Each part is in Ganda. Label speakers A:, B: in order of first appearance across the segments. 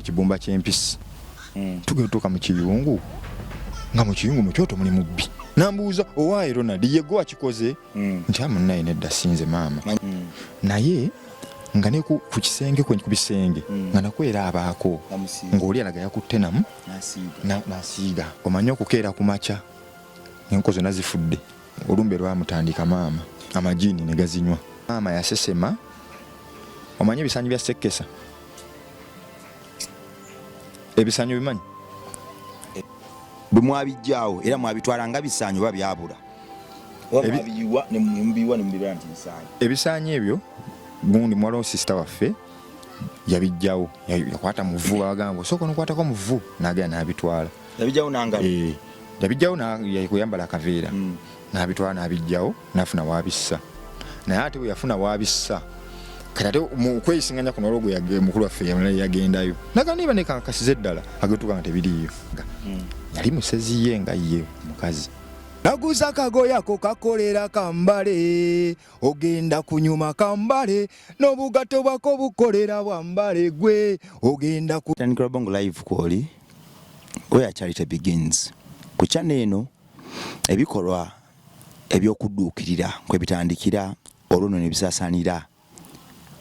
A: ekibumba ky'empisi tugetuuka mu kiyungu nga mu kiyungu mu kyoto muli mubbi nambuuza owaayi Ronald yego akikoze nti amunnaye nedda sinze maama naye nga ne ku kisenge ku bisenge nga nakwera abaako ng'oli alaga yakutte namu nasiiga omanye okukeera ku makya enko zonna zifudde olumbe lwamutandika maama amajiini ne gazinywa maama yasesema omanye ebisaanyi bya Sekesa ebisaanyo bimanyi
B: bwe mwabijjaawo era mwabitwala nga bisaanyo oba byabula
A: ebisaanyo ebyo gundi mwala wa sisita waffe yabijjawo yakwata muvu bagamba osooka nokwatako muvu nagenda nabitwala yabijjawo yakuyambala akaveera nabitwala nabijjawo nafuna wabissa naye ate bwe yafuna wabissa kati ate mukweyisinganya kuno olwo mukulu waffe yagendayo naganiba nekankasiza eddala agetuuka nga tebiriyo yali museziye nga ye mukazi naguza kagoyako kakolera kambale ogenda kunyuma kambale n'obugato bwako bukolera bwambale gwe ogenda ku
B: Tandikira Bongo Live kwoli where charity begins ku channel eno ebikolwa ebyokudduukirira kwe bitandikira olwo ne bisasanira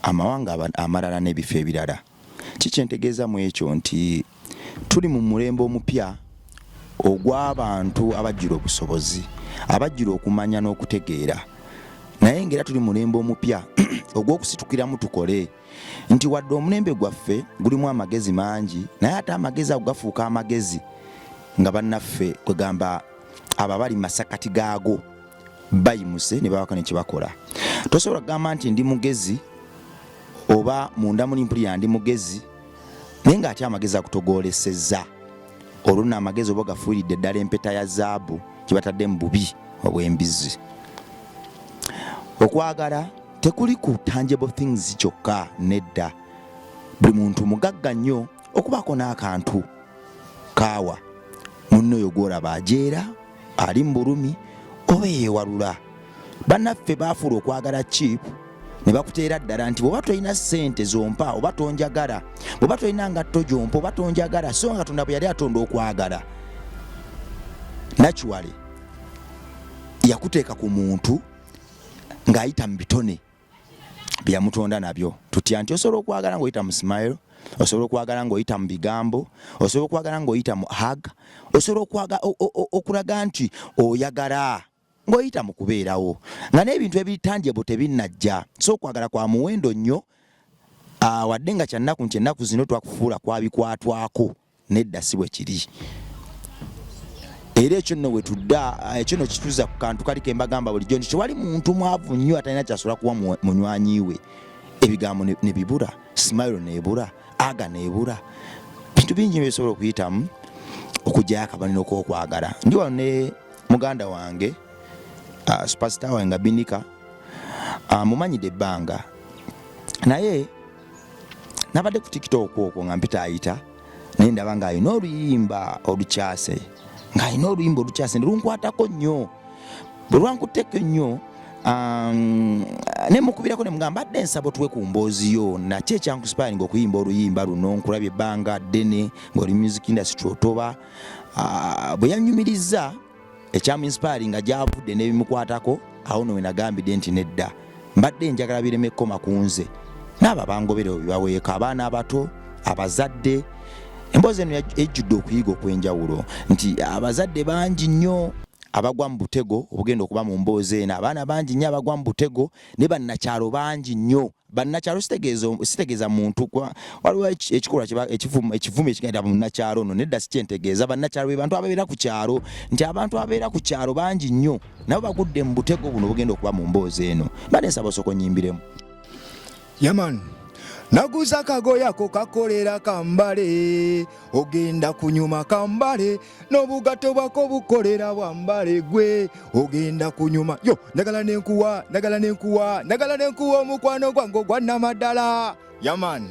B: amawanga amalala n'ebifo ebirala kikyentegeeza mu ekyo nti tuli mu mulembe omupya ogw'abantu abajjira obusobozi abajjira okumanya n'okutegeera naye ngera tuli mulembe omupya ogw'okusitukiramu tukole nti wadde omulembe gwaffe gulimu amagezi mangi naye ate amagezi ago gafuuka amagezi nga bannaffe kwegamba ababali masakati gaago bayimuse ne bawakana kyebakola tosobola kugamba nti ndi mugezi oba munda muli mpulira ndi mugezi naye ng'ate amagezi akutogoolesezza olwo amagezi oba gafuuridde ddala empeta ya zaabu kibatadde mu bubi obw'embizi okwagala tekuli ku tangible things kyokka nedda buli muntu mugagga nnyo okubaako n'akantu kaawa munno oyo gw'olaba ajeera ali mu bulumi oba yeewalula bannaffe baafuula okwagala cheap ne bakuteera ddala nti bw'oba tolina ssente zompa oba tonjagala bw'oba tolina ngatto gyompa oba tonjagala so nga Katonda bwe yali atonda okwagala naturally yakuteeka ku muntu ng'ayita mu bitone byamutonda nabyo tutya nti osobola okwagala ng'oyita mu smile osobola okwagala ng'oyita mu bigambo osobola okwagala ng'oyita mu hug osobola okulaga nti oyagala ng'oyita mu kubeerawo nga n'ebintu ebitangible tebinnajja so okwagala kwa muwendo nnyo wadde nga kyannaku nti ennaku zino twakufuula kwabikwatwako nedda si bwe kiri era ekyo nno we tudda ekyo nno kituuza ku kantu kali ke mbagamba bulijjo nti tewali muntu mwavu nnyo atalina kyasobola kuwa munywanyiwe ebigambo ne bibula smile neebula aga neebula bintu bingi byebisobola okuyitamu okugyayo akabaniro k'okwagala ndi wano ne muganda wange superstar wange Binika mumanyidde ebbanga naye nabadde ku TikTok okwo nga mpita ayita naye ndaba ng'alina oluyimba olukyase ne lunkwatako nnyo bwe lwankutteko nnyo ne mukubirako ne mugamba adde nsaba tuwe ku mboozi yo nakyo ekyankusipayiringa okuyimba oluyimba luno nkulabye ebbanga ddene ng'oli music industry otoba bwe yannyumiriza ekyamuinspiringa gyavudde n'ebimukwatako awo no we nagambidde nti nedda mbadde njagala bireme kkoma ku nze n'abo abangoberero bibaweeka abaana abato abazadde emboozi eno ejjudde okuyiga okw'enjawulo nti abazadde bangi nnyo abagwa mu butego obugenda okuba mu mboozi eno abaana bangi nnyo abagwa mu butego ne bannakyalo bangi nnyo bannakyalo sitegeeza muntu waliwo ekikolwa ekivumu ekigenda munnakyalo ono nedda sikyentegeeza bannakyalo be bantu ababeera ku kyalo nti abantu ababeera ku kyalo bangi nnyo nabo bagudde mu butego buno obugenda okuba mu mboozi eno bade nsaba osooka onyimbiremu
A: yaman naguza kagoyako kakolera kambale ogenda kunyuma kambale n'obugato bwako bukolera bwambale gwe ogenda kunyuma yo ndagala nenkuwa omukwano gwange gwa Namaddala yaman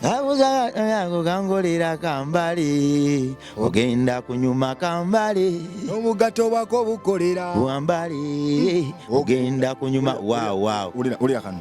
B: naguza kagoyako kangolera kambale ogenda kunyuma kambale
A: n'obugato bwako bukolera
B: bwambale ogenda kunyuma wow
A: ulira kano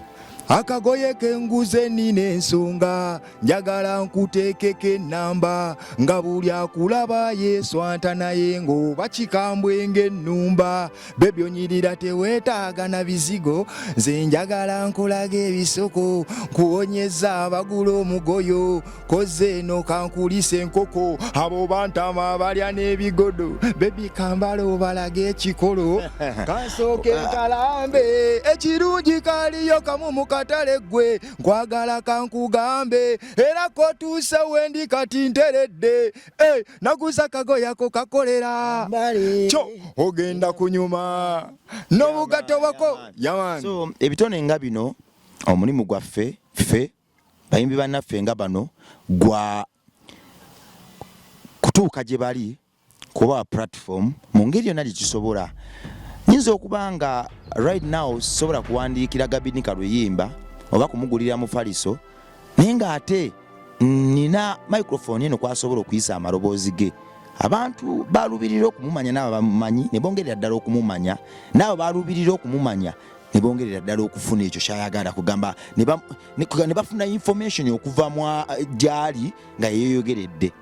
A: akagoye kenguze nina ensonga njagala nkuteekeko ennamba nga buli akulaba yeeswanta naye ng'oba kikambwe ng'ennumba bebi onyirira teweetaaga na bizigo nze njagala nkolaga ebisoko nkuwonyeza abagula omugoyo koze eno kankulisa enkoko abo bantama balya n'ebigodo bebi kambala obalaga ekikolo kansooke nkalambe ekirungi kaliyo kamu mu katale gwe nkwagala kankugambe era kotuuse wendi kati nteredde naguza kagoyako kakolera kyo ogenda kunyuma n'obugato bwako yaman.
B: So ebitone nga bino omulimu gwaffe ffe bayimbi bannaffe nga bano gwa kutuuka gye bali kuba platform mu ngeri yonna gyekisobola. Nyinza okuba nga right now sobola kuwandiikira Gabinika Luyimba oba kumugulira Mufaliso naye ng'ate nina microphone eno kwasobola okuyisa amaloboozi ge. Abantu balubirira okumumanya n'abo bamumanyi ne bongerera ddala okumumanya n'abo balubirira okumumanya ne bongerera ddala okufuna ekyo kyayagala kugamba ne bafuna information okuva mu gyali nga yeeyogeredde.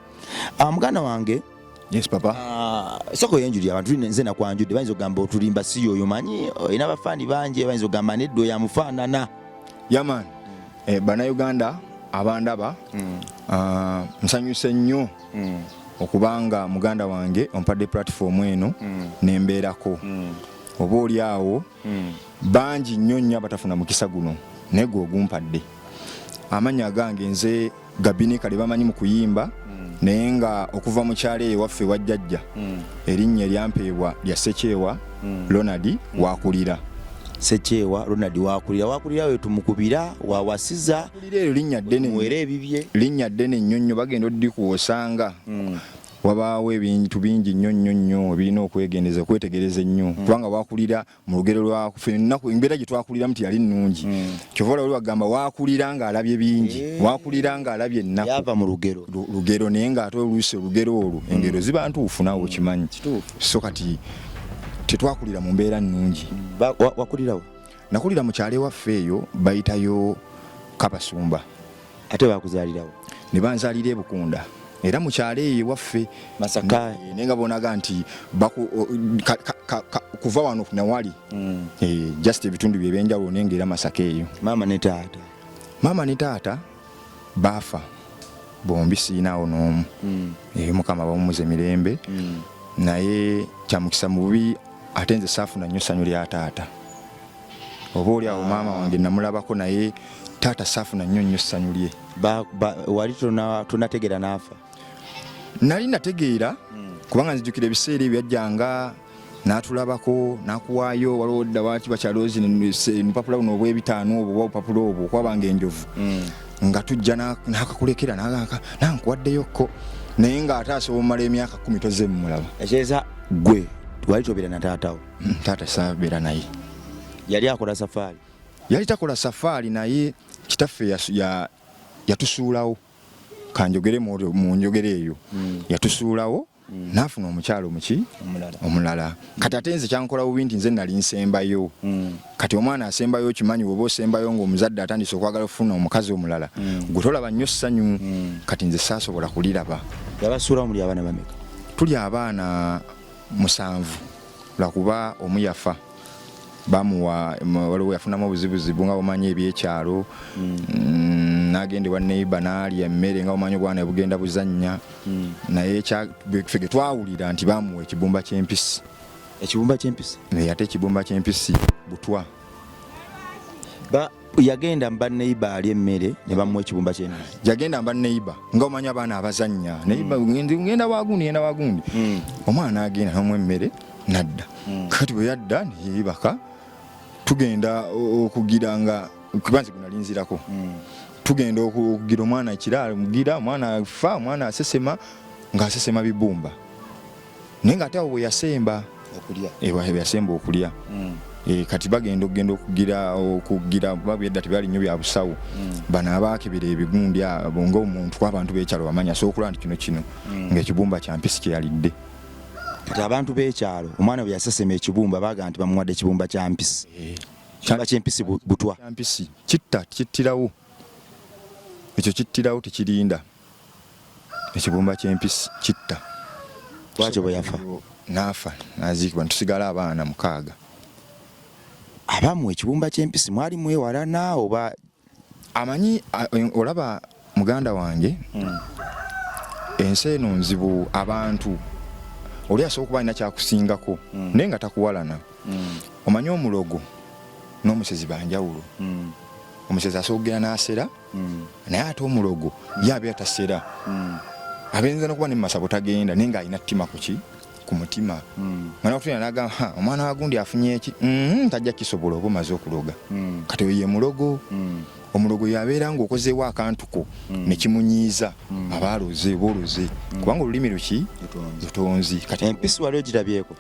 B: Muganda wange
A: yes papa
B: soko yenjuli abantu nze nakwanjudde bayinza okugamba otulimba si yoyo manyi ina bafaani bangi bayinza okugamba neddo yamufaanana
A: yaman. Bannayuganda abandaba nsanyuse nnyo okubanga muganda wange ompadde platform eno nembeerako oba oli awo bangi nnyo nnyo abatafuna mukisa guno naye gwe ogumpadde. Amannya gange nze Gabinika lye bamanyi mu kuyimba naye nga okuva mu kyalo eyo waffe wajjajja erinnya eryampeebwa lya Sekyewa Ronald Waakulira.
B: Sekyewa Ronald Waakulira we tumukubira wawasiza
A: eryo linnya ddene
B: mwere ebibye
A: linnya ddene nnyo nnyo bagenda oddikuosanga wabaawo ebintu bingi nnyo nnyo nnyo birina okwegendeza okwetegereza ennyo kubanga Waakulira mu lugero lwaffe ennaku embeera gye twakuliramu tiyali nnungi kyova oli wagamba Waakulira ng'alabye bingi Waakulira ng'alabye ennaku
B: yava mu lugero
A: naye ng'ate oluusi olugero olwo engero ziba ntuufu naawe okimanyi so kati tetwakulira mu mbeera nnungi.
B: Wakulirawo?
A: Nakulira mu kyalo ewaffe eyo bayitayo Kabasumba.
B: Ate bakuzaalirawo?
A: Ne banzaalira e Bukunda era mu kyalo eyo ewaffe
B: Masaka
A: naye nga bonaga nti kuva wano nawali just ebitundu bye ebyenjawulo nengera Masaka eyo.
B: Maama ne taata baafa bombi siinaawo n'omu Mukama bamumuze mirembe naye kyamukisa mubi ate nze saafuna nnyo ssanyu lya taata. Oba oli awo maama wange namulabako naye taata saafuna nnyo ssanyu lye. Wali tonategeera n'afa?
A: Nali nategeera kubanga nzijukira ebiseera ebyajjanga n'atulabako n'akuwaayo waliwo dda waaki bakyaloozi nipapula buno obw'ebitaano obwo oba obupapula obwo okwabanga enjovu nga tujja n'akakulekera nankuwaddeyokko naye ng'ate asobola omala emyaka 10 tozze mumulaba.
B: Ekyeza gwe wali tobeera na taatawo?
A: Taata saabeera naye.
B: Yali akola safaari?
A: Yali takola safaari naye kitaffe yatusuulawo kanjogere mu njogera eyo yatusuulawo n'afuna omukyalo omulala. Kati ate nze kyankola bubi nti nze nali nsembayo kati omwana asembayo okimanyi bw'oba osembayo ng'omuzadde atandise okwagala okufuna omukazi omulala gwe tolaba nnyo ssanyu kati nze saasobola kuliraba.
B: Yabasuulawo muli abaana bameka?
A: Tuli abaana 7 lwakuba omu yafa bamuwa waliwo yafunamu obuzibuzibu nga omanyi ebyekyalo n'agenda ewa neighbor n'alya emmere nga omanyi obwana bugenda buzannya naye ffe ge twawulira nti bamuwa ekibumba ky'empisi.
B: Ekibumba ky'empisi?
A: Ate ekibumba ky'empisi butwa.
B: Yagenda mba neighbor alya emmere ne bamuwa ekibumba ky'empisi? Yagenda
A: mba neighbor nga omanyi abaana abazannya neighbor ngenda wagundi omwana n'agenda n'omuwa emmere nadda. Kati bwe yadda neyebaka tugenda okugira nga kubanze gunalinzirako tugenda okugira omwana ekiraalo mugira omwana afa omwana asesema ng'asesema bibumba naye nga ate awo bwe yasemba okulya kati bagenda okugira babedda tebali nnyo bya busawo bano abaakebera ebigundi abo ng'omuntu kw'abantu b'ekyalo bamanya asobola okulaba nti kino ng'ekibumba kya mpisi kye yalidde.
B: Kati abantu b'ekyalo omwana bwe yasesema ekibumba baga nti bamuwadde ekibumba kya mpisi. Ekibumba ky'empisi butwa.
A: Mpisi kittirawo. Ekyo kittirawo tekirinda. Ekibumba ky'empisi kitta.
B: Lwaki bwe yafa?
A: N'afa n'aziikibwa tusigala abaana 6.
B: Abamu ekibumba ky'empisi mwali mwewalana oba
A: amanyi olaba muganda wange ensi eno nzibu abantu oli asobola okuba alina kyakusingako naye nga takuwalana. Omanyi omulogo n'omusezi banjawulo. Omusezi asobola okugenda n'asera naye ate omulogo yabeera tasera. Abenza n'okuba ne Masabo tagenda naye ng'alina ttima ku mutima. Mwana watulina n'agamba omwana wa gundi afunye eki tajja kisobola oba omaze okuloga. Kati oyo ye mulogo. Omulogo yabeera ng'okozeewo akantuko ne kimunyiiza abaaloze booloze kubanga olulimi luki lutonzi. Kati
B: empisi wali ogirabyeko?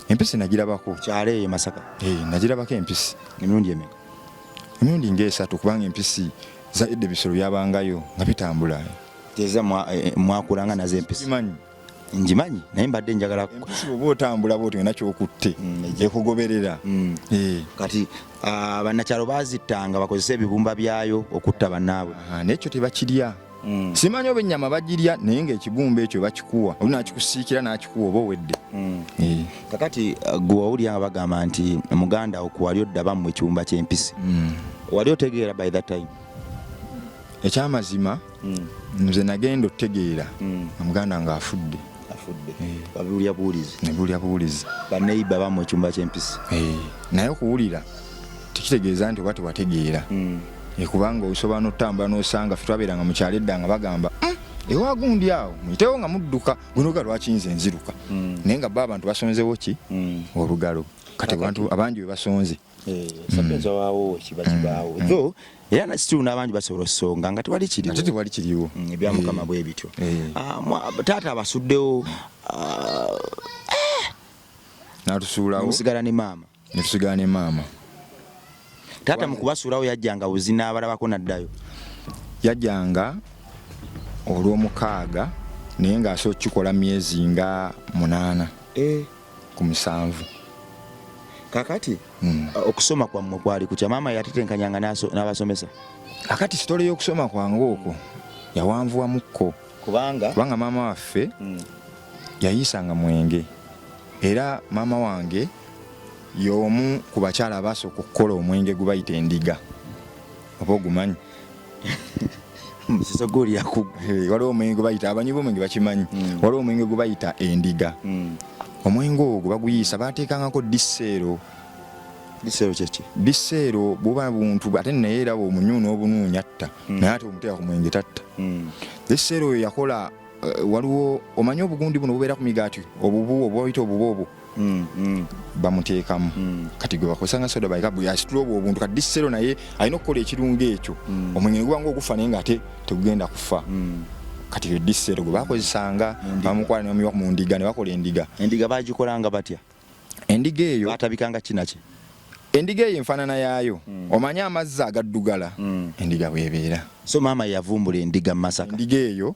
A: Empisi nagirabako.
B: Kyalo eyo Masaka?
A: Nagirabako empisi.
B: Emirundi emeka?
A: Emirundi ng'esatu kubanga empisi zaidde bisolo byabangayo nga bitambula.
B: Teza mwakulanga nazo empisi? Njimanyi naye mbadde njagala
A: empisi oba otambula bw'otyo ng'ena ky'okutte ekugoberera.
B: Kati bannakyalo baazittanga bakozesa ebibumba byayo okutta bannaabwe.
A: N'ekyo tebakirya. Simanyi oba ennyama bagirya naye ng'ekibumba ekyo bakikuwa oli nakikusiikira n'akikuwa oba owedde.
B: Kakati gwe wawulira nga bagamba nti muganda wo wali oddabamu ekibumba ky'empisi wali otegeera by that time?
A: Ekyamazima nze nagenda otegeera muganda nga afudde.
B: Wabiwulira buwulizi?
A: Nabiwulira buwulizi.
B: Banneyiba bamu ekibumba ky'empisi?
A: Naye okuwulira tekitegeeza nti oba tewategeera. Kubanga osobola n'otambula n'osanga ffe twabeeranga mu kyalo edda nga bagamba ewa gundi awo muyitewo nga mudduka gunoga lwaki nze nziruka. Naye nga bo abantu basonzewo ki? Olugalo. Kati abantu abangi bwe basonze.
B: Sapenza waawo kiba kibaawo. Though era nakitiru n'abangi basobola osonga nga tewali kiriwo.
A: Ate tewali kiriwo.
B: Ebya Mukama bwe bityo. Taata abasuddewo
A: n'atusuulawo.
B: Musigala ne maama.
A: Ne tusigala ne maama.
B: Taata mu kubasuulawo yajjanga buzi n'abalabako n'addayo?
A: Yajjanga olw'omukaaga naye ng'asobola okukikola myezi nga 8 ku 7.
B: Kakati okusoma kwammwe kwali kutya? Maama yatetenkanyanga n'abasomesa? Kakati
A: sitole y'okusoma kwange okwo yawanvuwamukko kubanga maama waffe yayisanga mwenge era maama wange y'omu ku bakyala abasooka okukola omwenge gwe bayita endiga. Oba ogumanyi?
B: Musiso guli yakugwa.
A: Waliwo omwenge gwe bayita abanyi b'omwenge bakimanyi. Waliwo omwenge gwe bayita endiga. Omwenge ogwo baguyisa baateekangako disseero.
B: Disseero kyeki?
A: Disseero buba buntu ate naye era bw'omunyuuna obunuunya atta naye ate omuteeka ku mwenge tatta. Disseero oyo yakola waliwo omanyi obugundi buno bubeera ku migaati obubu oba oyita obubu obwo bamuteekamu. Kati gwe bakozesa nga soda bayika yasitula obwo obuntu. Kati disseero naye alina okukola ekirungo ekyo omwenge guba ng'ogufa naye ng'ate tegugenda kufa. Kati yo disseero gwe bakozesanga bamukwala ne bamuyiwa mu ndiga ne bakola endiga.
B: Endiga bagikolanga batya?
A: Endiga eyo
B: batabikanga kinaki?
A: Endiga eyo enfaanana yaayo omanyi amazzi agaddugala endiga bw'ebeera.
B: So maama yavumbula endiga mu Masaka?
A: Endiga eyo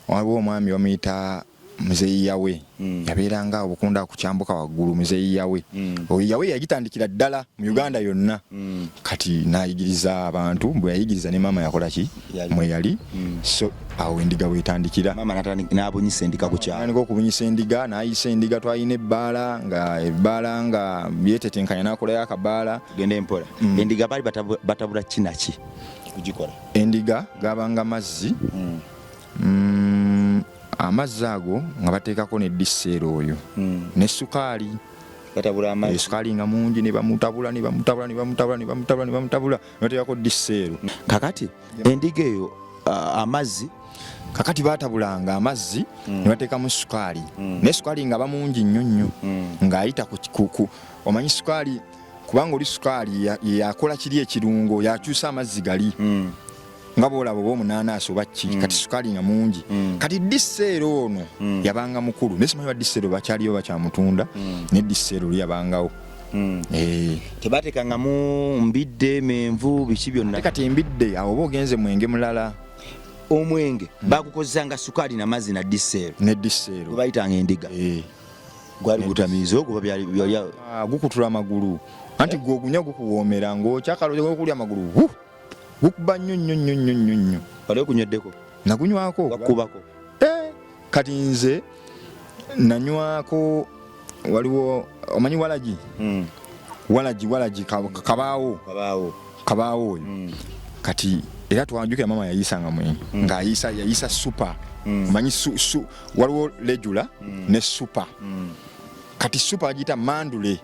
A: waliwo omwami bamuyita Muzeeyi Yawe yabeeranga obukunda kukyambuka waggulu. Muzeeyi Yawe oyo Yawe yagitandikira ddala mu Uganda yonna. Kati n'ayigiriza abantu bwe yayigiriza ne maama yakola ki mwe yali. So awo endiga bwetandikira
B: maama n'abunyisa endiga ku kyalo.
A: N'atandika okubunyisa endiga n'ayisa endiga twalina ebbaala nga byetetenkanya n'akolayo akabaala.
B: Genda empola. Endiga baali batabula kinaki kugikola? Endiga
A: gabanga mazzi amazzi ago nga bateekako ne disseero oyo ne sukaali.
B: Batabula amazzi.
A: Sukaali nga mungi ne bamutabula bateekako disseero.
B: Kakati endiga eyo amazzi
A: kakati batabulanga amazzi ne bateekamu sukaali ne sukaali nga bamungi nnyo nnyo ng'ayita ku omanyi sukaali kubanga oli sukaali yakola kiri ekirungo yakyusa amazzi gali nga boolaba oba omunaanaaso oba ki. Kati sukaali nga mungi. Kati disseero ono yabanga mukulu naye simanyi ba disseero bakyaliyo bakyamutunda ne disseero oli yabangawo.
B: Tebateekangamu mbidde menvu biki byonna?
A: Kati embidde awo oba ogenze mwenge mulala.
B: Omwenge bagukozesanga sukaali n'amazzi na disseero?
A: Ne disseero
B: bayitanga endiga. Gwali gutamiiza ogwo byali
A: gukutula amagulu anti gwogunya gukuwoomera ng'okyakaloza okulya amagulu gukuba nnyo
B: wali okunywedeko
A: nagunywako
B: bakubako
A: kati nze nanywako waliwo omanyi walagi kabaawo oyo kati era twanjukira mama yayisanga mwenge ng'ayisa super omanyi waliwo lejula ne super kati super agiyita mandule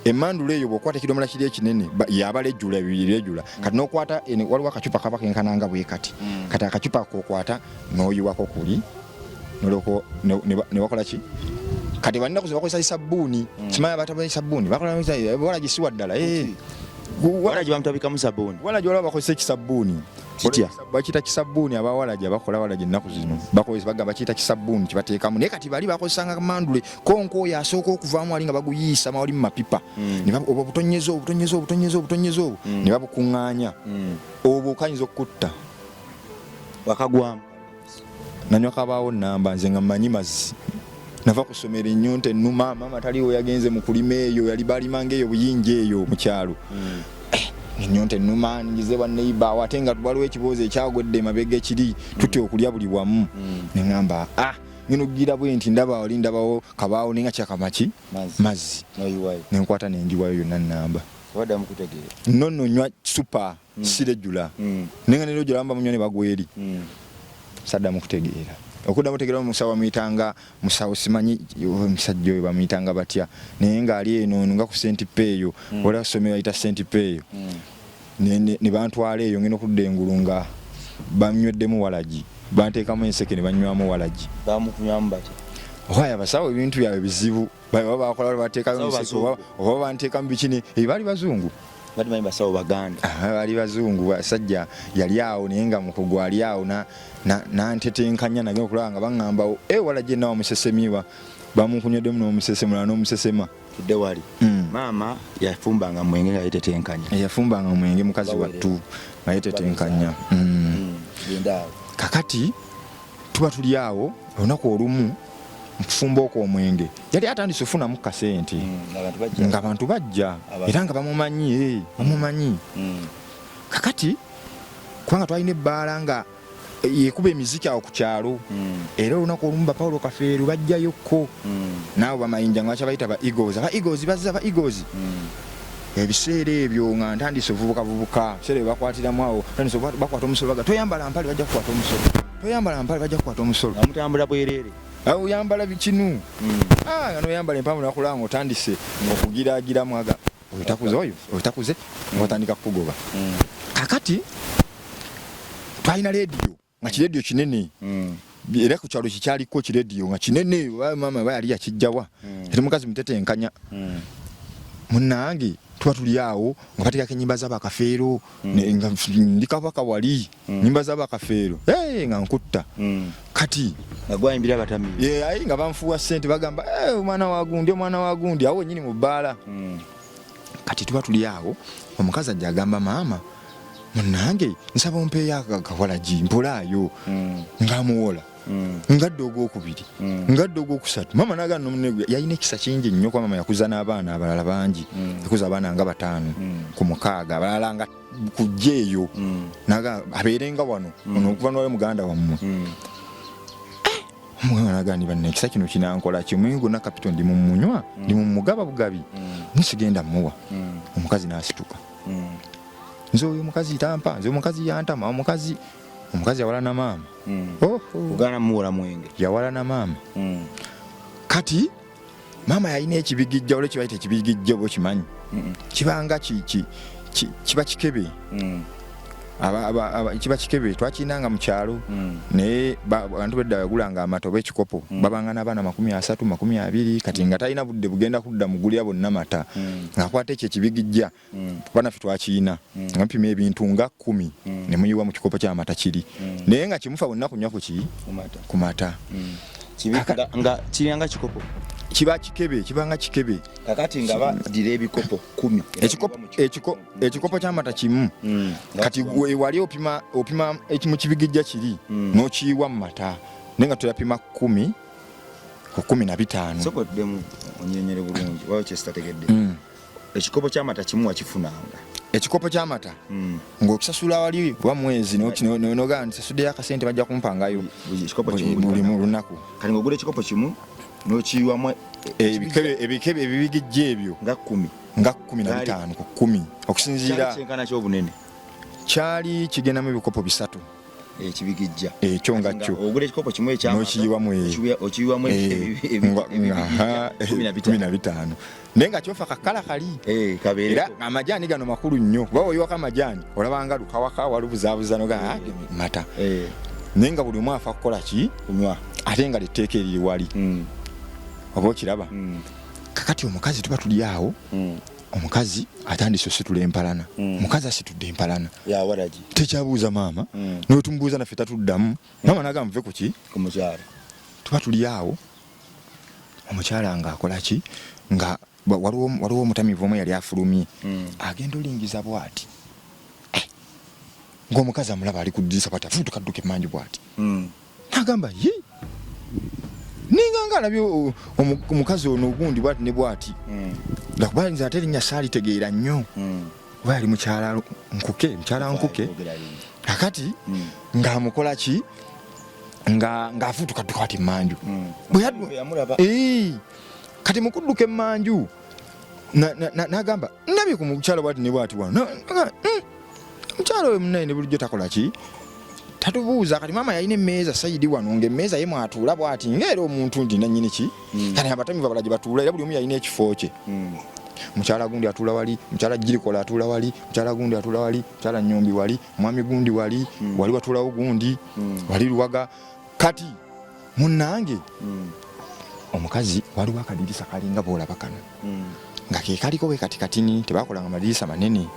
A: emandule eyo bw'okwata ekidomola kiri ekinene yaba lejula kati n'okwata waliwo akacupa kaba kenkananga bwe kati akacupa kokwata n'oyiwako kuli ne wakola ki kati balina kuziba bakozesa sabbuuni kimanya batabaye sabbuuni wala gisiwa ddala
B: walaji bamutabikamu sabbuuni
A: walaji wala bakozesa ekisabbuuni bakiyita kisabbuuni abawalaji abakola walaji ennaku zino bagamba bakiyita kisabbuuni kibateekamu naye kati bali bakozesanga mandule konko oyo asooka okuvaamu ali nga baguyiisa mawali mu mapipa obutonyezo obwo ne babukuŋŋaanya obwo kayinza okukutta
B: wakagwamu
A: nanywa kabaawo namba nze nga mmanyi mazzi nava kusomera ennyonta ennuma mama taliwo yagenze mu kulima eyo yali balimanga eyo buyinja eyo mu kyalo ennyonta ennuma ngize bwa neiba ate nga waliwo ekiboozi ekyagwedde emabega ekiri tutya okulya buli wamu ne ŋŋamba ngeno gira bwe nti ndabawo kabaawo nenga kyakamaki mazzi nenkwata nenjiwayo yonna nnamba nonno nywa supa sirejjula nenga nerejjula amba munywa ne bagweri saddamu kutegeera okuddamu kutegeera musawo bamuyitanga musawo simanyi omusajja oyo bamuyitanga batya naye ng'ali eno nga ku sentipe eyo wala somero ayita sentipe eyo ne bantwala eyo ngenda okudda engulu nga banyweddemu walagi banteekamu enseke ne banywamu walagi
B: bamukunywamu batya
A: owaye abasawo ebintu byabwe bizibu bakola bateekayo enseke oba banteekamu bikini baali bazungu
B: bali basawo baganda
A: bali bazungu basajja yali awo naye nga mukugu ali awo nantetenkanya nage okulaba nga baŋŋamba wala gye nawo musesemiwa bamunkunyweddemu n'omusesemula n'omusesema
B: tudde wali maama yafumbanga mwenge nga yetetenkanya
A: yafumbanga mwenge mukazi wattu nga yetetenkanya kakati tuba tuli awo olunaku olumu mufumba okwo omwenge yali atandise ofunamu kasente nga abantu bajja era nga bamumanyi kakati kubanga twalina ebbaala nga yekuba emiziki awo ku kyalo era olunaku olumu ba Paulo Kafeeru bajjayokko naawe bamayinja nga bakyabayita ba Eagles bazza ba Eagles ebiseera ebyo nga ntandise ovubukavubuka ebiseera bakwatiramu awo tandise bakwata omusolo toyambala mpale bajja kukwata omusolo
B: amutambula bwereere
A: oyambala bikinu nga noyambala empamvu nakulaba nga otandise okugiragiramu aga oyitakuze otandika kukugoba kakati twalina lediyo nga kirediyo kinene era ku kyalo kikyaliko kirediyo nga kinene mama bayali yakijjawa ate mukazi mutetenkanya munnange tuba tuli awo nga bateekako ennyimba z'abakafeero nga ndi kabaka wali nnyimba z'abakafeero nga nkutta kati
B: agwayimbira batami
A: ayi nga banfuwa ssente bagamba omwana wa gundi awo wennyini mu bbaala kati tuba tuli awo omukazi ajja agamba maama munnange nsaba ompeeyo akawalagi mpolaayo ng'amuwola ngadde ogwokubiri ngadde ogwokusatu mama naga nomunegu yalina ekisa kingi nnyo kwa mama yakuza n'abaana abalala bangi yakuza abaana nga 5 ku 6 abalala nga kujja eyo naga abeerenga wano okuva n'ole muganda wammwe omwana naga ni banne ekisa kino kinankola kimwe gonna kapito ndi mumunywa ndi mumugaba bugabi nsigenda muwa omukazi n'asituka nze oyo omukazi tampa nze omukazi yantama omukazi yawala na maama
B: ugana muwola mwenge
A: yawala na maama kati maama yalina ekibigijja olwo kibayita ekibigijja bwe kimanyi kibanga kiba kikebe kiba kikebe twakinanga mu kyalo naye abantu bedda bagulanga amata oba ekikopo babanga n'abaana 30 20 kati nga talina budde bugenda kudda mugulya bonna mata ng'akwata ekyo ekibigijja banaffe twakiyina nga mpima ebintu nga 10 ne muyiwa mu kikopo ky'amata kiri naye nga kimufa bonna kunywa ku mata
B: nga kiranga kikopo
A: kibanga kikebe
B: kakati nga badira ebikopo 10
A: ekikopo ky'amata kimu kati wali opima mu kibigijja kiri n'okiyiwa mu mata naye nga tuyapima 10 ku 15
B: sokoddemu onyenyere bulungi wawo kyesitategedde ekikopo ky'amata kimu wakifunanga
A: ekikopo ky'amata ng'okisasula wali wa mwezi noga nsasuddeyo akasente bajja kumpangayo buli mu lunaku
B: kati ng'ogula ekikopo kimu n'okiyiwamu
A: ebikebe ebibigijja ebyo
B: nga
A: 15 ku 10 okusinziira
B: kyenkana ky'obunene
A: kyali kigendamu ebikopo 3
B: ekibigijja
A: ekyo nga kyo
B: ogula ekikopo kimu eky'amata okiyiwamu
A: 15 naye nga kyofa kakala kali era amajaani gano makulu nnyo kuba oyiwako amajaani olabanga lukawaka walubuzaabuza noga mata naye nga buli omu afa kukola ki
B: kunywa
A: ate nga litteeka eriri wali oba okiraba kakati omukazi tuba tuli awo omukazi atandise ositula empalana omukazi asitudde empalana tekyabuuza maama n'otumubuuza naffe tatuddamu maama naga muve ku ki
B: ku mukyala
A: tuba tuli awo omukyala ng'akola ki nga waliwo omutamivu omu yali afulumye agenda olingiza bw'ati ng'omukazi amulaba ali ku ddirisa bw'ati afuutuka adduka emmanju bw'ati n'agamba ye ninga ng'alabye omukazi ono ogundi bw'ati ne bw'ati lakuba nze ate erinnya saalitegeera nnyo kuba yali mukyala nkuke kakati ng'amukola ki ng'afuutuka adduka bw'ati emmanju kati mukudduka emmanju n'agamba ndabye ku mukyala bw'ati ne bw'ati wano mukyala we munnaye ne bulijjo takola ki tatubuuza kati maama yalina emmeeza sayidi wano ng'emmeeza ye mwatuula bw'ati ng'era omuntu ndi nannyini ki kati abatamivu abalala gye batuula era buli omu yalina ekifo kye mukyala gundi atuula wali mukyala jirikola atuula wali mukyala gundi atuula wali mukyala nnyombi wali mwami gundi wali watuulawo gundi wali luwaga kati munnange omukazi waliwo akadirisa kalinga boolaba kano nga ke kaliko we katikatini tebakolanga madirisa manene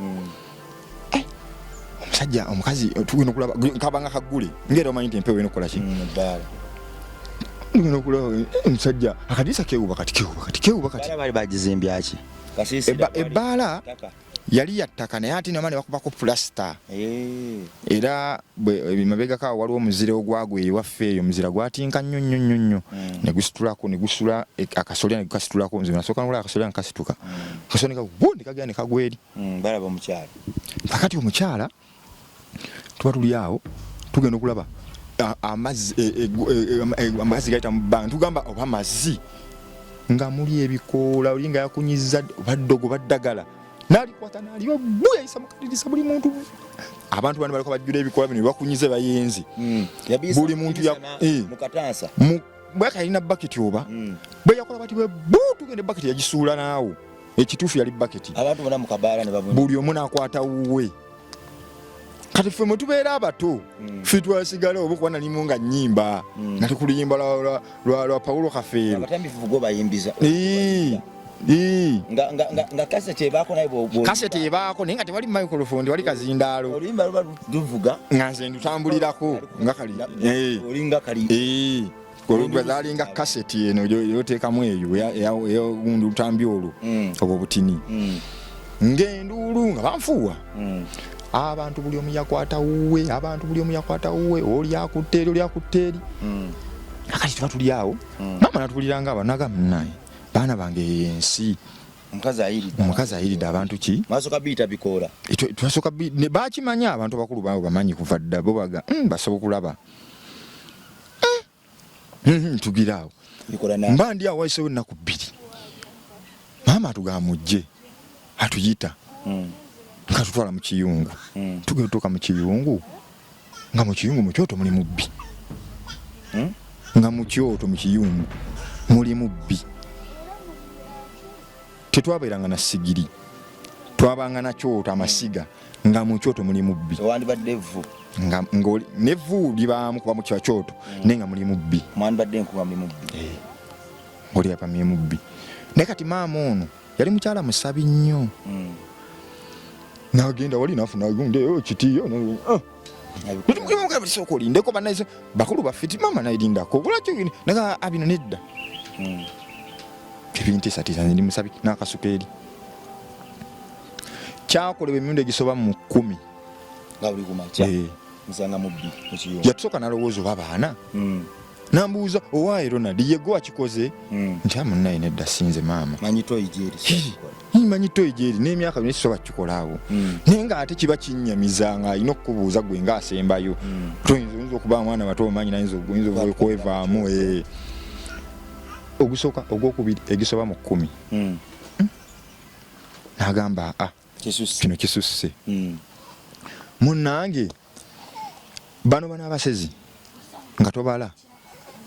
A: omusajja omukazi tugenda okulaba kabanga kagule ngera omanyi nti empewo enokukola ki tugenda okulaba omusajja akadirisa kewuba kati
B: bali bagizimbyaki
A: ebbaala yali yattaka naye ate namane bakubako plasita era emabegako awo waliwo omuzira ogwagwa ewaffe eyo omuzira gwatinka nnyo ne gusitulako ne gusula akasolya ne gukasitulako nze nasooka nogula akasolya ne kasituka akasolya ne kagundi kagenda ne kagwa eri
B: balaba omukyala
A: kakati omukyala tuba tuli awo tugenda okulaba amazzi gayita mu bbanga tugamba oba mazzi nga muli ebikoola oli nga yakunyiza baddogo baddagala nalikwata naliyo yayisa mukadirisa buli muntu abantu bano baliko bajjula ebikoola bino bakunyize bayenzi buli muntu
B: mukatansa
A: bwaka yalina baketi oba bwe yakola bati bwe tugende baketi yagisuula naawo ekituufu yali baketi
B: abantu bona mukabaala ne babuna
A: buli omu n'akwata wuwe kati ffe mwe tubeera abato ffe twasigala oba okuba nalimu nga nnyimba nati ku luyimba lwa Paulo Kafeero
B: abatambivu go bayimbiza nga kaseti ebaako naye
A: kaseti ebaako naye nga tewali microphone tewali kazindaalo
B: oluyimba luba luvuga
A: nga nze ndutambulirako nga kali
B: olinga kali
A: olwalinga kaseti eno yoteekamu eyo eyogundi lutambi olwo obwo butini ng'enduulu nga banfuuwa abantu buli omu yakwata wuwe oli akutte eri akati tuba tuli awo maama natubuliranga abanaga munnaye baana bange ensi omukazi ayiridde abantu ki
B: maasoka biyita bikoola
A: twasooka bakimanya abantu bakulu baabo bamanyi kuva dda bo baga basobola okulaba tugira awo mba ndi awo wayisewo ennaku 2 maama atugamba mujje atuyita nga tutwala mu kiyungu tugenda tutuuka mu kiyungu nga mu kiyungu mu kyoto muli mubbi nga mu kyoto mu kiyungu muli mubbi tetwabeeranga na sigiri twabanga na kyoto amasiga nga mu kyoto muli mubbi
B: wandibadde evvu
A: nevvu libaamu kuba mu kyoto naye nga muli mubbi
B: mwandibadde enkuba muli mubbi
A: oli yapamye mubbi naye kati maama ono yali mukyala musabi nnyo nagenda wali nafuna gunde kitiyo sooka olindeko banaise bakulu baffiti maama nayirindako olwakyo naga abino nedda ebintisatiza ndi musabi n'akasukeeri kyakolebwa emirundi egisoba mu 10
B: nga buli kumakya musanga mubbi
A: yatusooka nalowooza oba baana nambuuza owaayi Ronald yegwe akikoze nti amunnaye nedda sinze maama
B: manyi toyi gyeri
A: manyi toyi gyeri n'emyaka byonna kisoba kikolaawo naye nga ate kiba kinnyamiza nga alina okukubuuza gwe ng'asembayo toyinza okuba mwana bato omanyi nayinza okwevaamu ogusooka ogwokubiri egisoba mu 10 n'agamba kino kisusse munnange bano abasezi nga tobala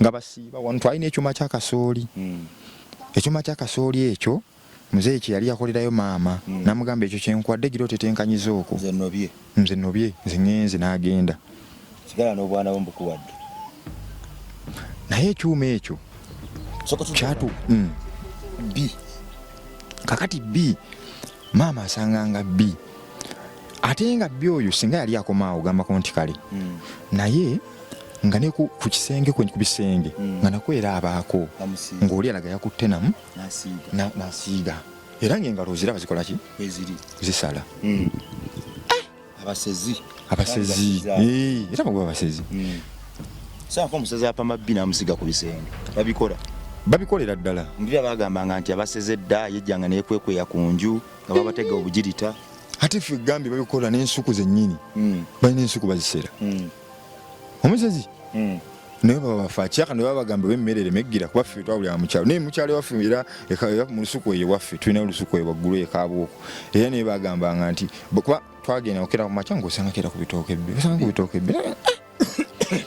A: nga basiiba wano twalina ekyuma kyakasooli ekyuma kyakasooli ekyo muzeeyi kye yali yakolerayo maama namugamba ekyo kyenkwadde gira otetenkanyiza okwo nze nobye nze ŋŋenze n'agenda
B: sigala n'obwana bwo mbukuwadde
A: naye ekyuma ekyo kyatu B kakati B maama asanganga B ate nga B oyo singa yali akomaawo gambako nti kale naye nga ne ku kisenge ku bisenge nga nako era abaako ng'oli alaga yakutte namu n'asiiga era ng'engalo ziraba zikola ki zisala abasezi era bagwa abasezi
B: saako omusezi apama B n'amusiga ku bisenge
A: babikolera ddala
B: mbira bagambanga nti abaseze edda yejjanga neekwekweya ku nju nga babatega obugirita
A: ate ffe gambye babikola n'ensuku zennyini balina ensuku bazisera omusezi naye baba bafa kyaka ne baba bagamba bemmere eremeggira kuba ffe twabulira mukyalo naye mukyalo waffe era mu lusuku eyo waffe tulina olusuku eyo waggulu ekaabwoko era naye bagambanga nti kuba twagenda okera ku makya ng'osanga kera ku bitooke ebbi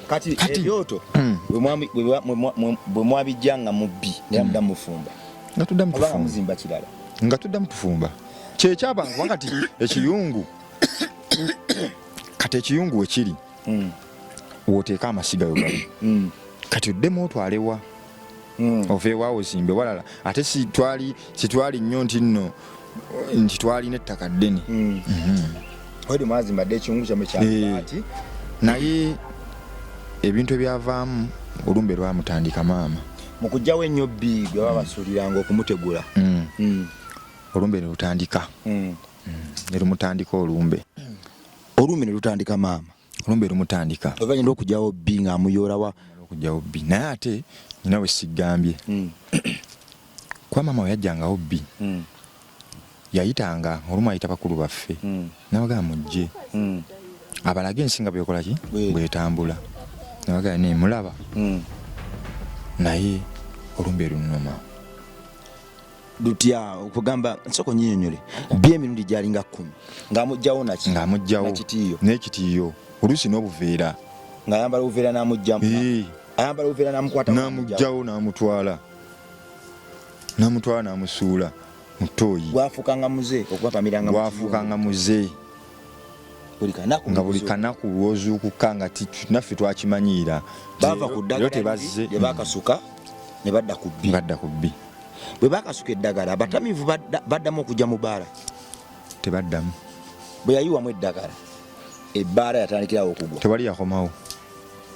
B: kati ebyoto bwe mwabijjanga mu B era muddamu mufumba
A: nga tuddamu tufumba kyekyabanga wakati ekiyungu kati ekiyungu wekiri wooteeka amasiga yo gali kati oddemu otwalewa ove waawo ozimbe walala ate sitwali nnyo nti nno nti twalina ettaka ddene
B: mwazimbadde ekiyungu kyamme kyati
A: naye ebintu ebyavaamu olumbe lwamutandika maama
B: mu kujjawo ennyo B gwe baba basuuliranga okumutegula
A: olumbe ne lutandika ne lumutandika olumbe
B: ne lutandika maama
A: olumbe lumutandika
B: oluvanyuma okujjawo B ng'amuyoorawa
A: okujjawo B naye ate nina we sigambye kuba maama we yajjangawo B yayitanga olumu ayita bakulu baffe nabagamba mujje abalage ensinga bwekola ki bwetambula nabagamba nemulaba naye olumbe lunnuma
B: lutya okugamba nsoko nyinyonyole B emirundi gyalinga 10 ng'amugjawo
A: ng'amugjawo n'ekitiiyo oluusi n'obuveera
B: ng'ayambala obuveera n'amugjamu ayambala obuveera n'amukwata
A: n'amugjawo n'amutwala n'amusuula mu ttooyi
B: gwafuukanga muze
A: gwafuukanga muze nga buli kanaku lwozuukuka nga naffe twakimanyiira
B: bava ku ddagala lye bakasuka ne badda ku B bwe bakasuka eddagala abatamiivu baddamu okujja mu bbaala
A: tebaddamu
B: bwe yayiwamu eddagala ebbaala yatandikirawo okugwa
A: tewali yakomawo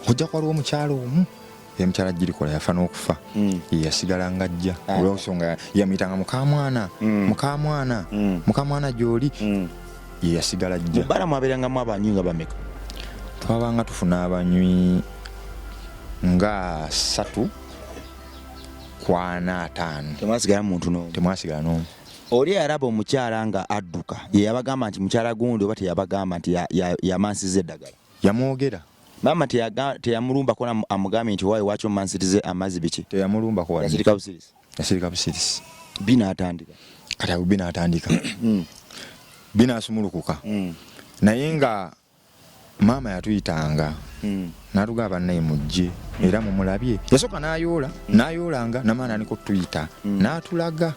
A: okujja kwaliwo omukyalo omu emukyala girikola yafa n'okufa yasigala nga ajja olw'ensonga yamuyitanga mukamwana gy'oli ye yasigala ajja.
B: Mu bbala mwabeerangamu abanywi nga bameka?
A: Twabanga tufuna abanywi nga 3 kwana 5.
B: Temwasigala muntu n'omu?
A: Temwasigala n'omu.
B: Oli yaraba omukyala nga adduka ye yabagamba nti mukyala gundi oba teyabagamba nti yamansiza eddagala?
A: Yamwogera.
B: Mama teyamulumbako amugambye nti waayi waki omansirize amazzi biki?
A: Teyamulumbako wadde.
B: Yasirika busirisi?
A: Yasirika busirisi.
B: Bina atandika?
A: Kati awo bina atandika. Bina asumulukuka. Naye nga mama yatuyitanga n'atugamba naye mujje era mumulabye. Yasooka n'ayoolanga namaana niko tuyita n'atulaga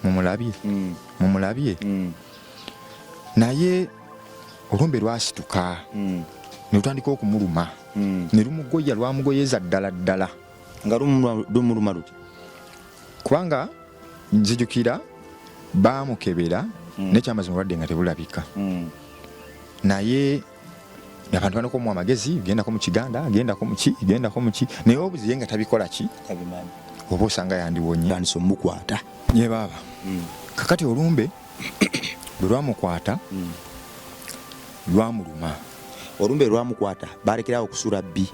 A: mumulabye. Naye olumbe lwasituka ne lutandika okumuluma ne lumugoya lwamugoyeza ddala
B: nga lumuluma luti
A: kubanga nzijukira baamukebera n'ekyamazima wadde nga tebulabika naye abantu banako mu amagezi gendako mu kiganda gendako mu ki naye obuziye nga tabikola ki
B: tabimanyi
A: oba osanga yandiwonye
B: yandiso mukwata
A: ye baba kakati olumbe bwe lwamukwata lwamuluma
B: olumbe lwamukwata balekerawo okusula B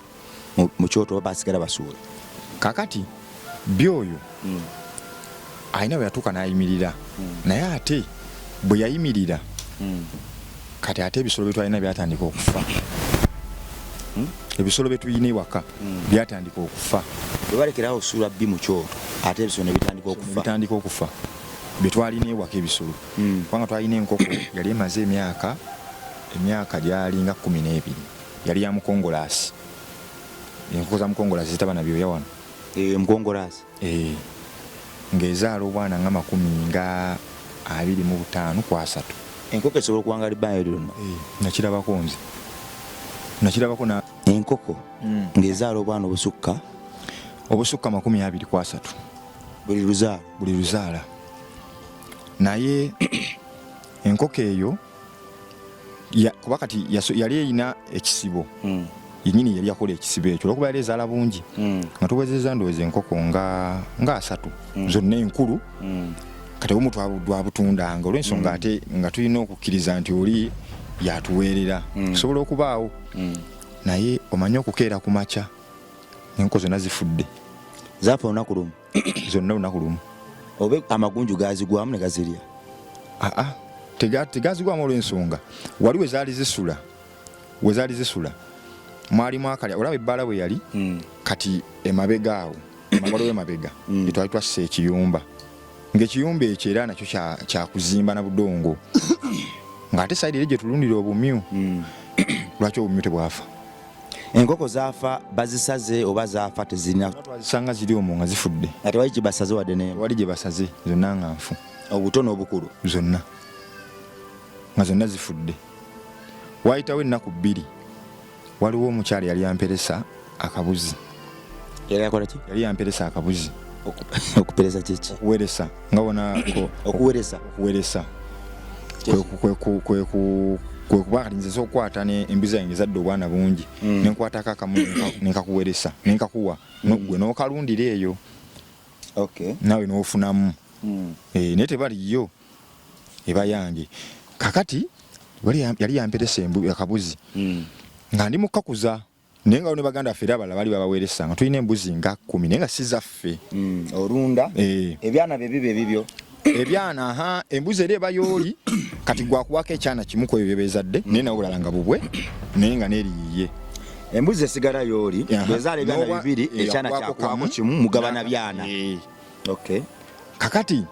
B: mu kyoto basigala basuula.
A: Kakati byoyo ayina bwe yatuuka n'ayimirira naye ate bwe yayimirira kati ate ebisolo bye twalina byatandika okufa. Ebisolo bye tuyina ewaka byatandika okufa.
B: Bwe balekerawo osuula bbi mu kyoto ate ebisolo ne bitandika
A: okufa bye twalina ewaka ebisolo. Kubanga twalina enkoko yali emaze emyaka gyalinga 12 yali ya mukongolaasi. Enkoko za mukongolaasi zitaba na byoya wano.
B: Mukongolaasi
A: ng'ezaala obwana nga 25 ku 3.
B: Enkoko esobola okuwangala ebbanga lyonna.
A: Nakirabako nze. Na
B: enkoko ng'ezaala obwana obusukka
A: 23 ku 3 buli luzaala. Naye enkoko eyo kuba kati yali erina ekisibo yenyini yali yakola ekisibo ekyo olwokuba yali ezaala bungi nga tuwezeza ndowooza enkoko nga 3 zonna enkulu kati obumu twabutundanga olw'ensonga ate nga tulina okukkiriza nti oli yatuweerera tusobola okubaawo. Naye omanye okukeera ku makya enkoko zonna zifudde.
B: Zaafa olunaku lumu?
A: Zonna olunaku lumu.
B: Oba amagunju gazigwamu ne gazirya?
A: Tegazigwamu olw'ensonga wali we zaali zisula mwalimu akalya olaba ebbaala bwe yali kati emabega awo amagalo w'emabega twali twassa ekiyumba ng'ekiyumba ekyo era nakyo kyakuzimba na budongo ng'ate sayidi eri gye tulundira obumyu. Lwaki obumyu tebwafa?
B: Enkoko zaafa bazisaze oba zaafa tezirina?
A: Twazisanga ziri omwo nga zifudde.
B: Ate wali gye basaze wadde ne
A: wali gye basaze zonna nga nfu.
B: Obuto n'obukulu
A: zonna nga zonna zifudde. Wayitawo ennaku 2 waliwo omukyala yali yamperesa akabuzi.
B: Yali akola ki?
A: Yali yamperesa akabuzi.
B: Okuperesa kiki?
A: Okuweresa nga wona
B: okuweresa
A: kwe kuba kati nze okukwata embuzi yange ezadde obwana bungi nenkwatako akamu nenkakuweresa nenkakuwa gwe n'okalundira eyo nawe n'ofunamu. Naye tebaliyo eba yange. Kakati yali yamperesa akabuzi nga ndi mukakuza naye nga ne baganda baffe era abalala bali babaweresa nga tulina embuzi nga 10 naye nga si zaffe.
B: Olunda ebyana bye bibe bibyo
A: ebyana embuzi eri eba yooli kati gwakuwako ekyana kimu ku ebyo bezadde naye nawe bulala nga bubwe naye nga neriyiye.
B: Embuzi esigala yooli bwezaala ebyana 2 ekyana kyakwako kimu mugabana byana.
A: Kakati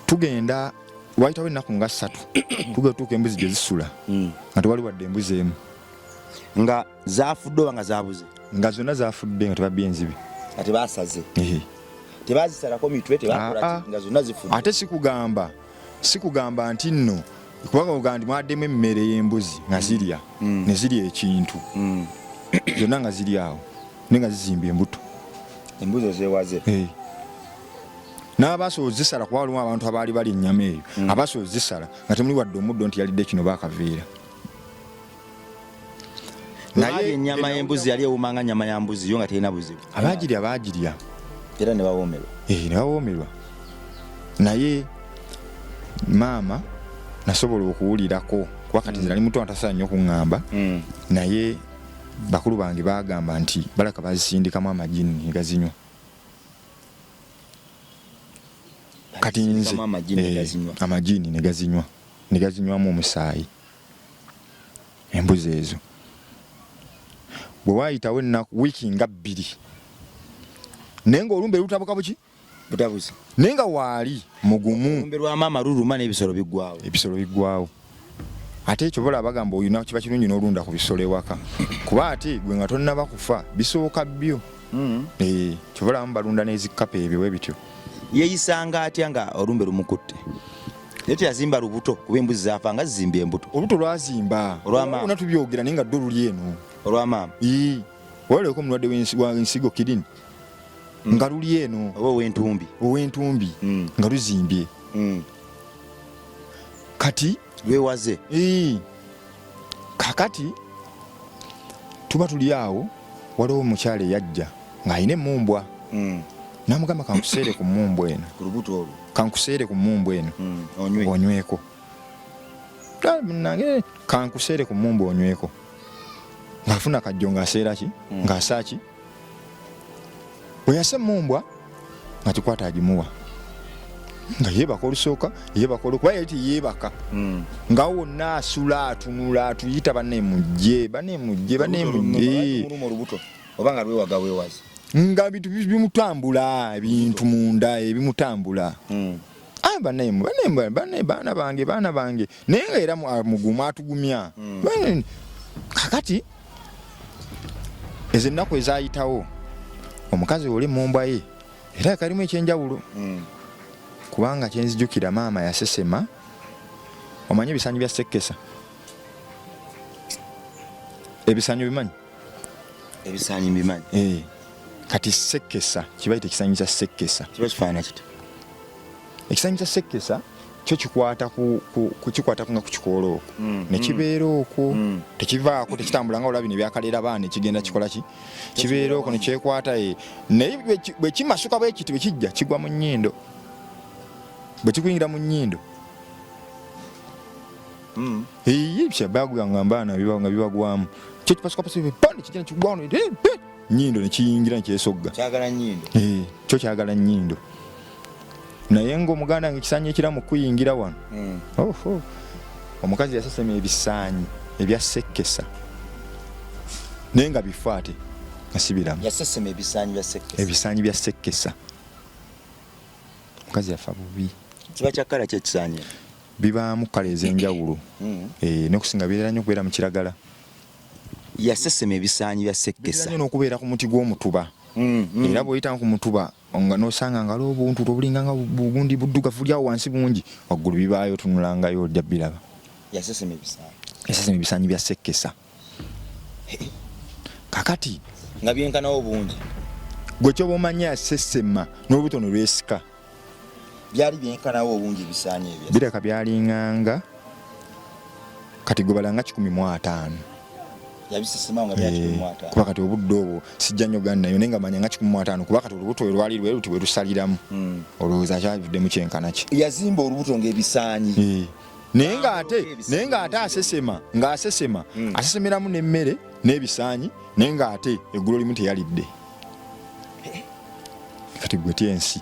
A: tugenda wayitawo ennaku nga 3 tugetuuka embuzi gye zisula nga tewali wadde embuzi emu.
B: Nga zaafudde oba nga zaabuze? Nga
A: zonna zaafudde nga tebabbye enzibi.
B: Ate baasaze? Tebazisalako mitwe tebakola nga zonna zifudde? Ate
A: sikugamba nti nno kubanga ogamba nti mwaddemu emmere y'embuzi nga zirya ne zirya ekintu zonna nga ziri awo naye nga zizimbye embuto.
B: Embuzi zeewaze?
A: N'abaasobola zisala kuba walimu abantu abaali bali ennyama eyo abaasobola zisala nga temuli wadde omuddo nti yalidde kino baakaveera.
B: Naye ennyama y'embuzi yali ewuuma nga nnyama ya mbuzi yo nga terina buzibu?
A: Abaagirya
B: era ne bawoomerwa?
A: Ne bawoomerwa. Naye maama nasobola okuwulirako kuba kati nze nali muto atasaana nnyo okuŋŋamba naye bakulu bange baagamba nti balaka bazisindikamu amagini ne gazinywa. Kati nze amagini ne gazinywamu omusaayi embuzi ezo. Bwe waayitawo ennaku wiiki nga 2 naye ng'olumbe lutabuka buki?
B: Butabuzi.
A: Naye nga waali mugumu.
B: Olumbe lwa maama luluma n'ebisolo biggwawo.
A: Ebisolo biggwawo. Ate ekyo bola bagamba olina kiba kirungi n'olunda ku bisolo ewaka kuba ate gwe nga tonnaba kufa bisooka bbyo. Kyobola balunda n'ezikapa ebyo bwe bityo.
B: Yeeyisanga atya nga olumbe lumukutte? Naye teyazimba lubuto kuba embuzi zaafa nga zizimbye embuto?
A: Olubuto lwazimba olwamaama tubyogera naye nga ddwe luli eno
B: olwamaama.
A: Waleko omulwadde w'ensigo kidini nga luli eno
B: oba
A: ow'entumbi nga luzimbye. Kati
B: lwewaze.
A: Kakati tuba tuli awo waliwo omukyala eyajja ng'alina emmumbwa n'amugamba kankuseere ku mmumbwa eno kankuseere ku mmumbwa eno onyweko. Nange kankuseere ku mmumbwa onyweko ng'afuna kajjo ng'aseera ki ng'asa ki bwe yase mumbwa nga kikwata agimuwa nga yeebaka olusooka yeebaka olwokuba yali tiyeebaka nga wonna asula atunula atuyita banne mujje
B: oba nga lwewaga weewazi
A: nga bintu bimutambula ebintu munda ebimutambula baana bange naye nga era muguma atugumya kakati ezo ennaku ezayitawo omukazi oli mumbwa ye era kalimu ekyenjawulo kubanga kyenzijukira maama yasesema omanye ebisanyi bya Sekkesa ebisanyi bimanyi
B: ebisanyi bimanyi
A: kati Sekkesa kibayita ekisanyi kya Sekkesa
B: kiba kifaanana kiti
A: ekisanyi kya Sekkesa kyo kikwata nga ku kikoola okwo ne kibeera okwo tekivaako tekitambula nga olabi ne byakaleera baana ekigenda kikola ki kibeera okwo ne kyekwata naye bwe kimasuka bwe kiti bwe kijja kigwa mu nnyindo bwe kikuyingira mu nnyindo bagamba nga bibagwamu kyo kipasukapasuka pande kijja nekigwamu nnyindo ne kiyingira ne kyesogga kyo kyagala nnyindo naye ng'omuganda ng'ekisaanyi ekiramu kuyingira wano omukazi yasesema ebisaanyi ebya Sekkesa naye nga bifa ate nga sibiramu
B: yasesema
A: ebisaanyi bya Sekkesa omukazi yafa bubi
B: kiba kyakkala kyekisaanyi
A: bibaamu kkala ez'enjawulo n'okusinga birera nnyo okubeera mu kiragala
B: yasesema ebisaanyi bya Sekkesa
A: nnyo n'okubeera ku muti gw'omutuba era bw'oyita ku mutuba nga n'osanga nga lw'obuntu obulinga nga bugundi buddugavu lyawo wansi bungi waggulu bibaayo tunulangayo ojja biraba
B: yasesema
A: ebisaanyi bya Sekkesa kakati
B: nga byenkanawo bungi
A: gwe kyoba omanyi yasesema n'olubutono lwesika
B: byali byenkanawo obungi ebisaanyi ebyo
A: bireka byalinganga kati gwe balanga 150
B: yabisesema nga byakimwata
A: kuba kati obudde obwo sijja nnyo ganda nayo naye nga manya nga 150 kuba kati olubuto lwali lweruti bwe lusaliramu olowooza kyaviddemu kyenkana ki
B: yazimba olubuto ng'ebisaanyi
A: naye ng'ate asesema asesemeramu n'emmere n'ebisaanyi naye ng'ate eggulo limu teyalidde kati gwe tyensi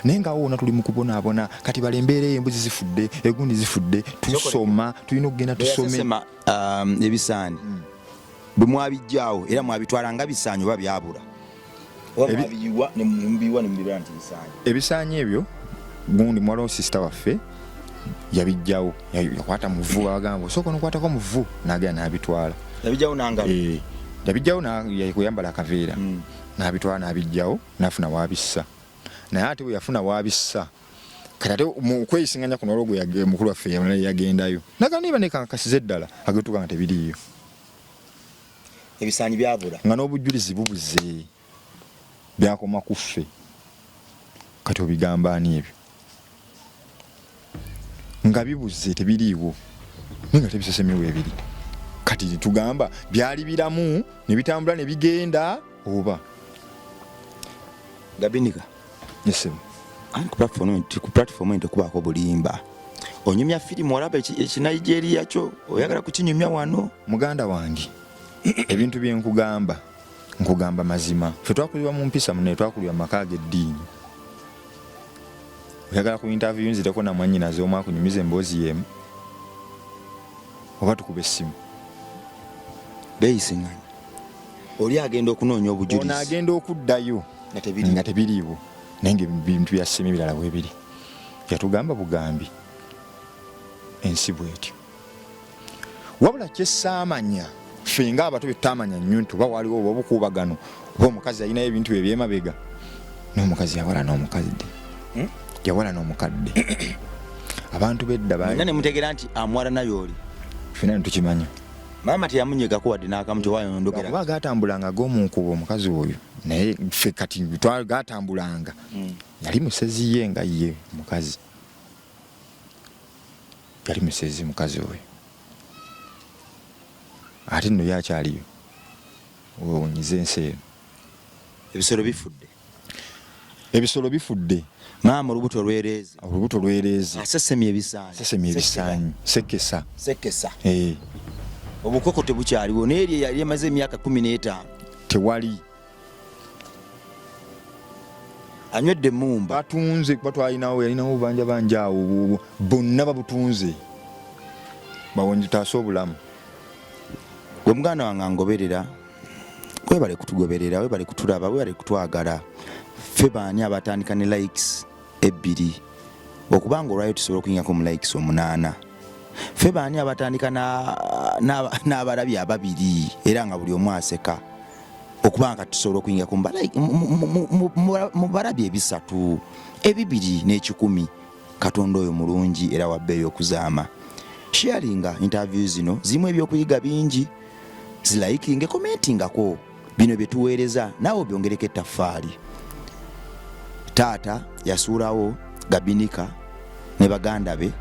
A: naye nga wona tuli mu kubonaabona kati balembeera embuzi zifudde egundi zifudde tusoma tulina okugenda tusome
B: ebisaanyi bwe mwabijjaawo era mwabitwala nga bisaanyi oba byabula
A: ebisaanyi ebyo gundi mwaliwo sisita waffe yabijjawo yakwata muvu bagamba osooka nokwatako muvu nagenda nabitwala yabijjawo yakuyambala akaveera nabitwala nabijjawo nafuna wabissa naye ate bwe yafuna wabissa kati ate mukweyisinganya kuno olwo mukulu waffe yagendayo naga niba nekankasiza eddala agetuka nga tebiriiyo
B: ebisaanyi byabula
A: nga n'obujulizi bubuze byakoma kuffe kati obigamba ani ebyo nga bibuze tebiriiwo naye nga tebisesemyewo ebiri kati tugamba byali biramu ne bitambula ne bigenda oba
B: Gabinika
A: yesemu
B: ku platform ente kubaako bulimba onyumya firimu olaba ekinigeria kyo oyagala kukinyumya wano
A: muganda wange ebintu byenkugamba nkugamba mazima ffe twakulirwa mu mpisa munaye twakulirwa maka g'eddiini oyagala ku interview nzireko na mwannyinaze omu akunyumiza emboozi yemu oba tukuba essimu
B: beeyisiŋŋanya oli agenda okunoonya obujulizi
A: ono agenda okuddayo nga tebiriiwo naye nga ebintu bya ssimu ebirala bwe biri yatugamba bugambi ensi bwetyo wabula kyessaamanya ffe nga abato byetutamanya nnyo nti oba waliwo oba obukuubagano oba omukazi alinayo ebintu bye byemabega n'omukazi yawala n'omukadde abantu bedda
B: nga ne mutegeera nti amwala nayo oli
A: ffena netukimanya
B: maama teyamunyegako wadde n'akamu tewayondogera
A: kuba gatambulanga g'omunkuba omukazi oyo naye ffe kati gatambulanga yali musezi ye nga ye mukazi yali musezi mukazi oyo ate nno yakyaliyo onyize ensi eno ebisolo bifudde
B: maama olubuto lwereeze
A: asesemye
B: ebisaanyi
A: Sekkesa
B: obukoko tebukyaliwo n'eri yali emaze emyaka 15
A: tewali
B: anywedde mumba
A: batunze batwalinawo yalinawo banja awo bonna babutunze bawonyitaasa obulamu.
B: gwe muganda wange ngoberera webale kutugoberera webale kutulaba webale kutwagala ffe baani abatandika ne likes 2 okubanga olwayo tusobola okuyingako mu likes 8 ffe baani abatandika n'abalabi 2 era nga buli omu aseka okubanga tusobola okuyingako mu balabi 3 2 n'ekikumi. Katonda oyo mulungi era wabbeeyo okuzaama. Sharinga interviews zino zimu ebyokuyiga bingi, zilaikinge commentingako bino byetuweereza naawe byongereko ettaffaali. Taata yasuulawo Gabinika ne baganda be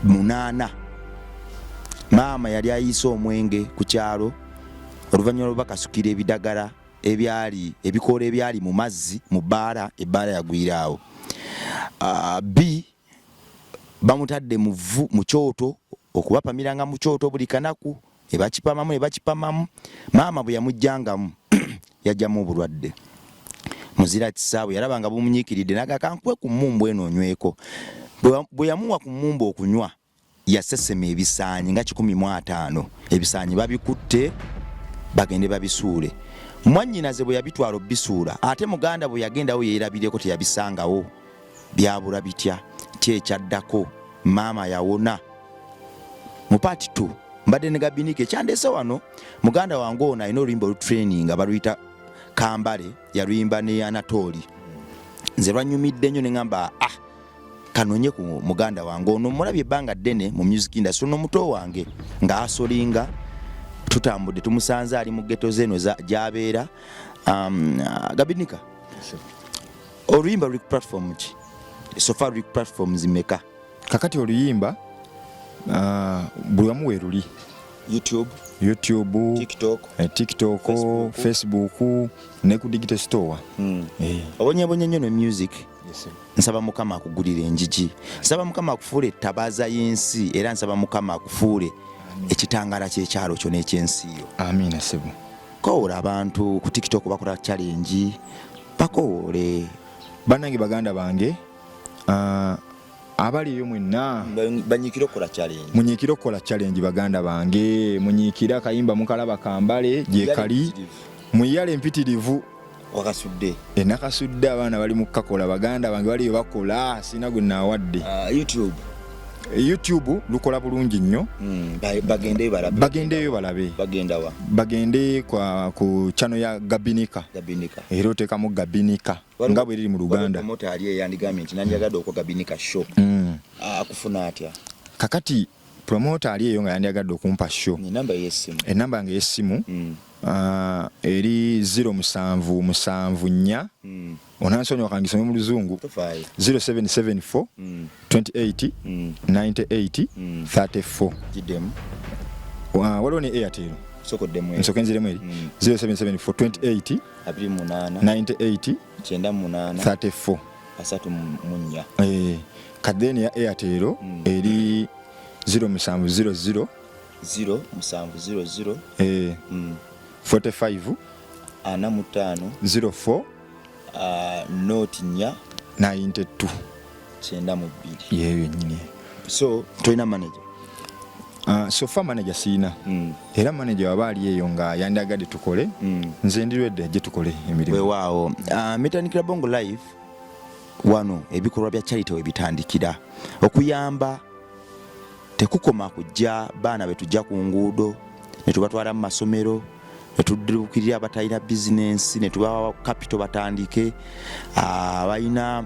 B: 8. Maama yali ayiise omwenge ku kyalo oluvannyuma bakasukira ebidagala ebikoola ebyali mu mazzi mu bbaala, ebbaala yagwiraawo. B bamutadde mu kyoto okubapamiranga mu kyoto buli kanaku ebakipamamu. Maama bwe yamujjangamu yajjamu obulwadde. Muzira kisaawe yalabanga bumunyiikiridde nagakankuwe ku mmumbu eno onyweko. Bwe yamuwa ku mmumbu okunywa yasesema ebisaanyi nga 15. Ebisaanyi babikutte bagende babisuule. Mwannyinaze bwe yabitwala bisuula ate muganda bwe yagendawo yeerabireko teyabisangawo. Byabula bitya kyekyaddako maama yawona. Mu part 2 mbadde ne Gabinika ekyandeese wano muganda wange ono alina oluyimba olutraining abaluyita Kambale yaluyimba ne Anatoli. Nze lwanyumidde nnyo ne ngamba kanonye ku muganda wange ono mulabye ebbanga ddene mu music industry n'omuto wange ng'asolinga tutambudde tumusanze ali mu ghetto zeno gy'abeera. Gabinika oluyimba luli ku platform ki? So far luli ku platforms meka?
A: Kakati oluyimba buli wamu weeruli YouTube, TikTok, Facebook ne ku digital store.
B: Obonyebonye nnyo ne music. Nsaba Mukama akugulira enjigi, nsaba Mukama akufuule ettabaaza y'ensi, era nsaba Mukama akufuule ekitangala ky'ekyalo kyo n'ekyensi yo.
A: Amiina sebo.
B: Kowoola abantu ku TikTok bakola challenge, bakowoole
A: bannange baganda bange abaliyo mwenna
B: banyiikira okukola challenge.
A: Munyiikira okukola challenge baganda bange, munyiikira kayimba mukalaba Kambale gye kali muyale empitirivu
B: wakasudde
A: enakasudde abaana bali mu kakola baganda bange baliyo bakola sina gwe naawadde. YouTube lukola bulungi nnyo. Bagendeyo balabe. Bagende ku channel ya Gabinika. Era otekamu Gabinika nga bwe liri mu Luganda.
B: Promoter ali yandigambye nti nandiyagadde okwa Gabinika show. Akufuna atya? Kakati
A: promoter ali eyo nga yandiyagadde okumpa show. Enamba yange y'essimu eri 0774 onansonyiwa kangisome mu Luzungu 0774 28 98 34. Waliwo ne Airtel nsokenziremu eri 0774 28 98 34. Kadeni ya Airtel eri 0700 45 04
B: note nya
A: 92 yewe nyine.
B: So toina manager?
A: So far manager sina. Era manager wabali eyo nga yandagadde tukole. Nze ndiredde gye tukole emirimu.
B: Weewaawo Metandikira Bongo Live wano ebikolwa bya charity we bitandikira okuyamba. Tekukoma kujja baana betujja ku nguudo ne tubatwala mu masomero ne tudukirira abatalina business ne tubawa capital batandike abayina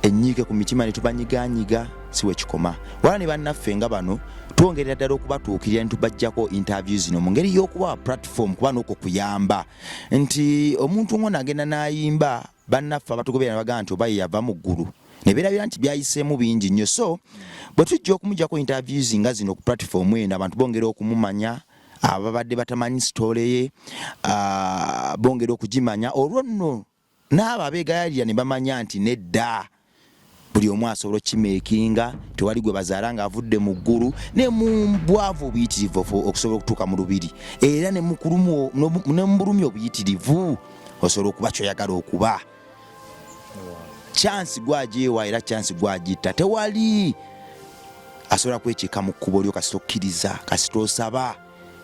B: ennyike ku mitima ne tubanyiganyiga siwe kikoma. Wala ne bannaffe nga bano twongerera ddala okubatuukirira ne tubajjako interviews zino mu ngeri y'okuba platform kuba n'okwo kuyamba nti omuntu ngono agenda n'ayimba bannaffe abatugoberera bagamba nti oba yava mu ggulu ne beerabira nti byayiseemu bingi nnyo. So bwe tujja okumujjako interviews nga zino ku platform eno abantu bongera okumumanya, ababadde batamanyi story ye bongera okugimanya olwo nno n'abo abeegayalira ne bamanya nti nedda buli omu asobola kimekinga tewali gwe bazaala nga avudde mu ggulu ne mu bwavu obuyitirivu okusobola okutuuka mu lubiri era ne mu bulumi obuyitirivu osobola okuba kyoyagala okuba. Chance gwajeewa era chance gwagita tewali asobola kwekiika mu kkubo lyo kasita okkiriza kasita osaba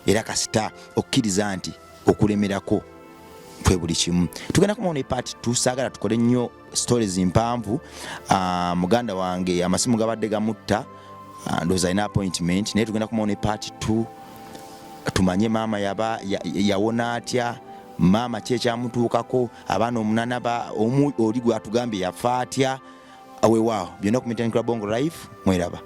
B: era kasita okkiriza nti okulemerako kwe buli kimu. Tugenda kumona part 2 saagala tukole nnyo stories mpanvu. Muganda wange amasimu gabadde gamutta ndowooza alina appointment naye tugenda kumona part 2 tumanye maama yawona atya, maama kyekyamutuukako, abaana omunana oli gwe atugambye yafa atya. Awewaawo byonna ku Meeting Club Bongo Live mweraba.